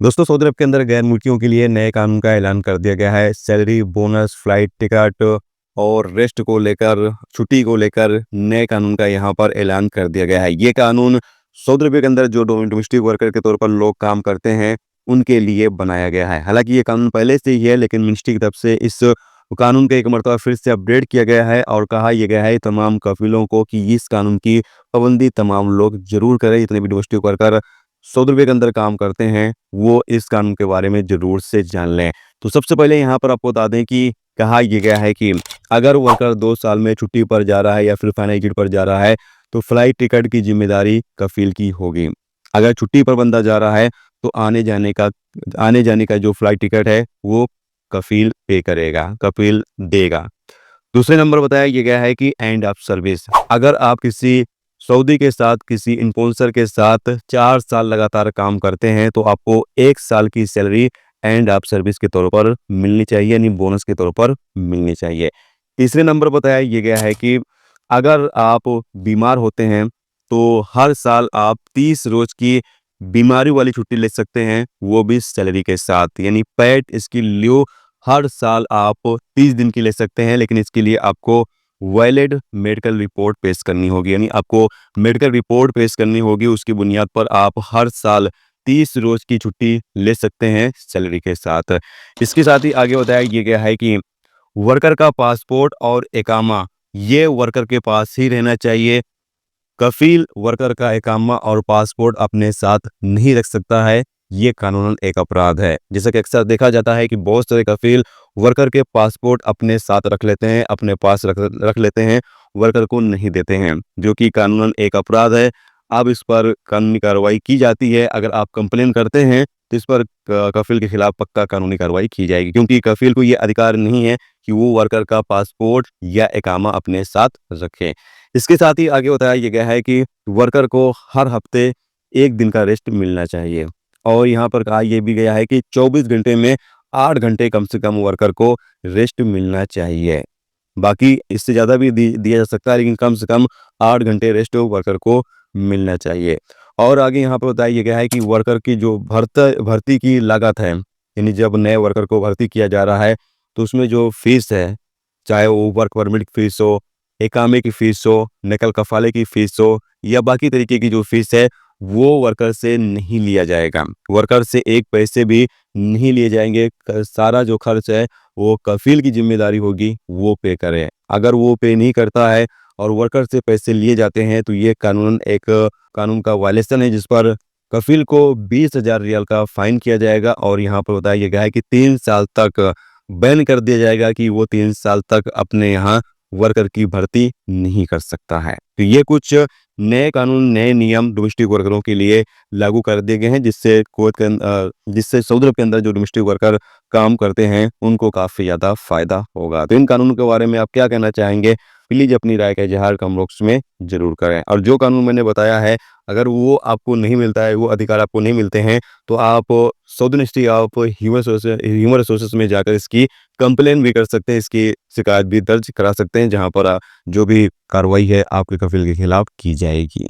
दोस्तों, सऊदी अरब के अंदर गैर मुल्कियों के लिए नए कानून का ऐलान कर दिया गया है। सैलरी, बोनस, फ्लाइट टिकट और रेस्ट को लेकर, छुट्टी को लेकर नए कानून का यहाँ पर ऐलान कर दिया गया है। ये कानून सऊदी अरब के अंदर जो डोमेस्टिक वर्कर के तौर पर लोग काम करते हैं, उनके लिए बनाया गया है। हालांकि ये कानून पहले से ही है, लेकिन मिनिस्ट्री की तरफ से इस कानून का एक मरतबा फिर से अपडेट किया गया है और कहा यह गया है तमाम कफीलों को कि इस कानून की पाबंदी तमाम लोग जरूर करें। जितने भी डोमेस्टिक वर्कर सऊदी अरब के अंदर काम करते हैं, वो इस कानून के बारे में ज़रूर से जान लें। तो सबसे पहले यहाँ पर आपको बता दें कि कहा यह गया है कि अगर वर्कर 2 साल में छुट्टी पर जा रहा है या फिर फाइनल पर जा रहा है, तो फ्लाइट टिकट की ज़िम्मेदारी कफ़ील की होगी। अगर छुट्टी पर बंदा जा रहा है, तो आने-जाने का जो फ्लाइट टिकट है, वो कफ़ील पे करेगा, कफ़ील देगा। दूसरे नंबर बताया ये गया है कि एंड ऑफ सर्विस। अगर आप किसी सऊदी के साथ, किसी स्पॉन्सर के साथ 4 साल लगातार काम करते हैं, तो आपको 1 साल की सैलरी एंड ऑफ सर्विस के तौर पर मिलनी चाहिए, यानी बोनस के तौर पर मिलनी चाहिए। तीसरे नंबर बताया ये गया है कि अगर आप बीमार होते हैं, तो हर साल आप 30 रोज की बीमारी वाली छुट्टी ले सकते हैं, वो भी सैलरी के साथ, यानी पेड इसकी लीव हर साल आप 30 दिन की ले सकते हैं, लेकिन इसके लिए आपको वैलिड मेडिकल रिपोर्ट पेश करनी होगी, यानी आपको मेडिकल रिपोर्ट पेश करनी होगी। उसकी बुनियाद पर आप हर साल 30 रोज की छुट्टी ले सकते हैं सैलरी के साथ। इसके साथ ही आगे बताया ये गया है कि वर्कर का पासपोर्ट और इकामा ये वर्कर के पास ही रहना चाहिए। कफील वर्कर का इकामा और पासपोर्ट अपने साथ नहीं रख सकता है। ये कानूनन एक अपराध है। जैसा कि अक्सर देखा जाता है कि बहुत सारे कफील वर्कर के पासपोर्ट अपने साथ रख लेते हैं, अपने पास रख लेते हैं, वर्कर को नहीं देते हैं, जो कि कानूनन एक अपराध है। अब इस पर कानूनी कार्रवाई की जाती है। अगर आप कंप्लेन करते हैं, तो इस पर कफील के खिलाफ पक्का कानूनी कार्रवाई की जाएगी, क्योंकि कफील को ये अधिकार नहीं है कि वो वर्कर का पासपोर्ट या इकामा अपने साथ रखे। इसके साथ ही आगे बताया ये गया है कि वर्कर को हर हफ्ते 1 दिन का रेस्ट मिलना चाहिए। और यहाँ पर कहा यह भी गया है कि 24 घंटे में 8 घंटे कम से कम वर्कर को रेस्ट मिलना चाहिए। बाकी इससे ज़्यादा भी दिया जा सकता है, लेकिन कम से कम 8 घंटे रेस्ट वर्कर को मिलना चाहिए। और आगे यहाँ पर बताया गया है कि वर्कर की जो भर्ती की लागत है, यानी जब नए वर्कर को भर्ती किया जा रहा है, तो उसमें जो फीस है, चाहे वो वर्क परमिट की फीस हो, इकामे की फीस हो, नकल कफाले की फीस हो, या बाकी तरीके की जो फीस है, वो वर्कर से नहीं लिया जाएगा। वर्कर से 1 पैसे भी नहीं लिए जाएंगे। सारा जो खर्च है, वो कफील की जिम्मेदारी होगी, वो पे करे। अगर वो पे नहीं करता है और वर्कर से पैसे लिए जाते हैं, तो ये कानून का वायलेशन है, जिस पर कफील को 20,000 रियाल का फाइन किया जाएगा। और यहाँ पर बताया गया है कि 3 साल तक बैन कर दिया जाएगा, कि वो 3 साल तक अपने यहाँ वर्कर की भर्ती नहीं कर सकता है। तो ये कुछ नए कानून, नए नियम डोमेस्टिक वर्करों के लिए लागू कर दिए गए हैं, जिससे सऊदी अरब के अंदर जो डोमेस्टिक वर्कर काम करते हैं, उनको काफ़ी ज़्यादा फ़ायदा होगा। तो इन कानूनों के बारे में आप क्या कहना चाहेंगे? प्लीज़ अपनी राय का इज़हार कमेंट बॉक्स में ज़रूर करें। और जो कानून मैंने बताया है, अगर वो आपको नहीं मिलता है, वो अधिकार आपको नहीं मिलते हैं, तो आप Saudi ministry of human resources में जाकर इसकी कंप्लेन भी कर सकते हैं, इसकी शिकायत भी दर्ज करा सकते हैं, जहाँ पर जो भी कार्रवाई है आपके कफील के खिलाफ की जाएगी।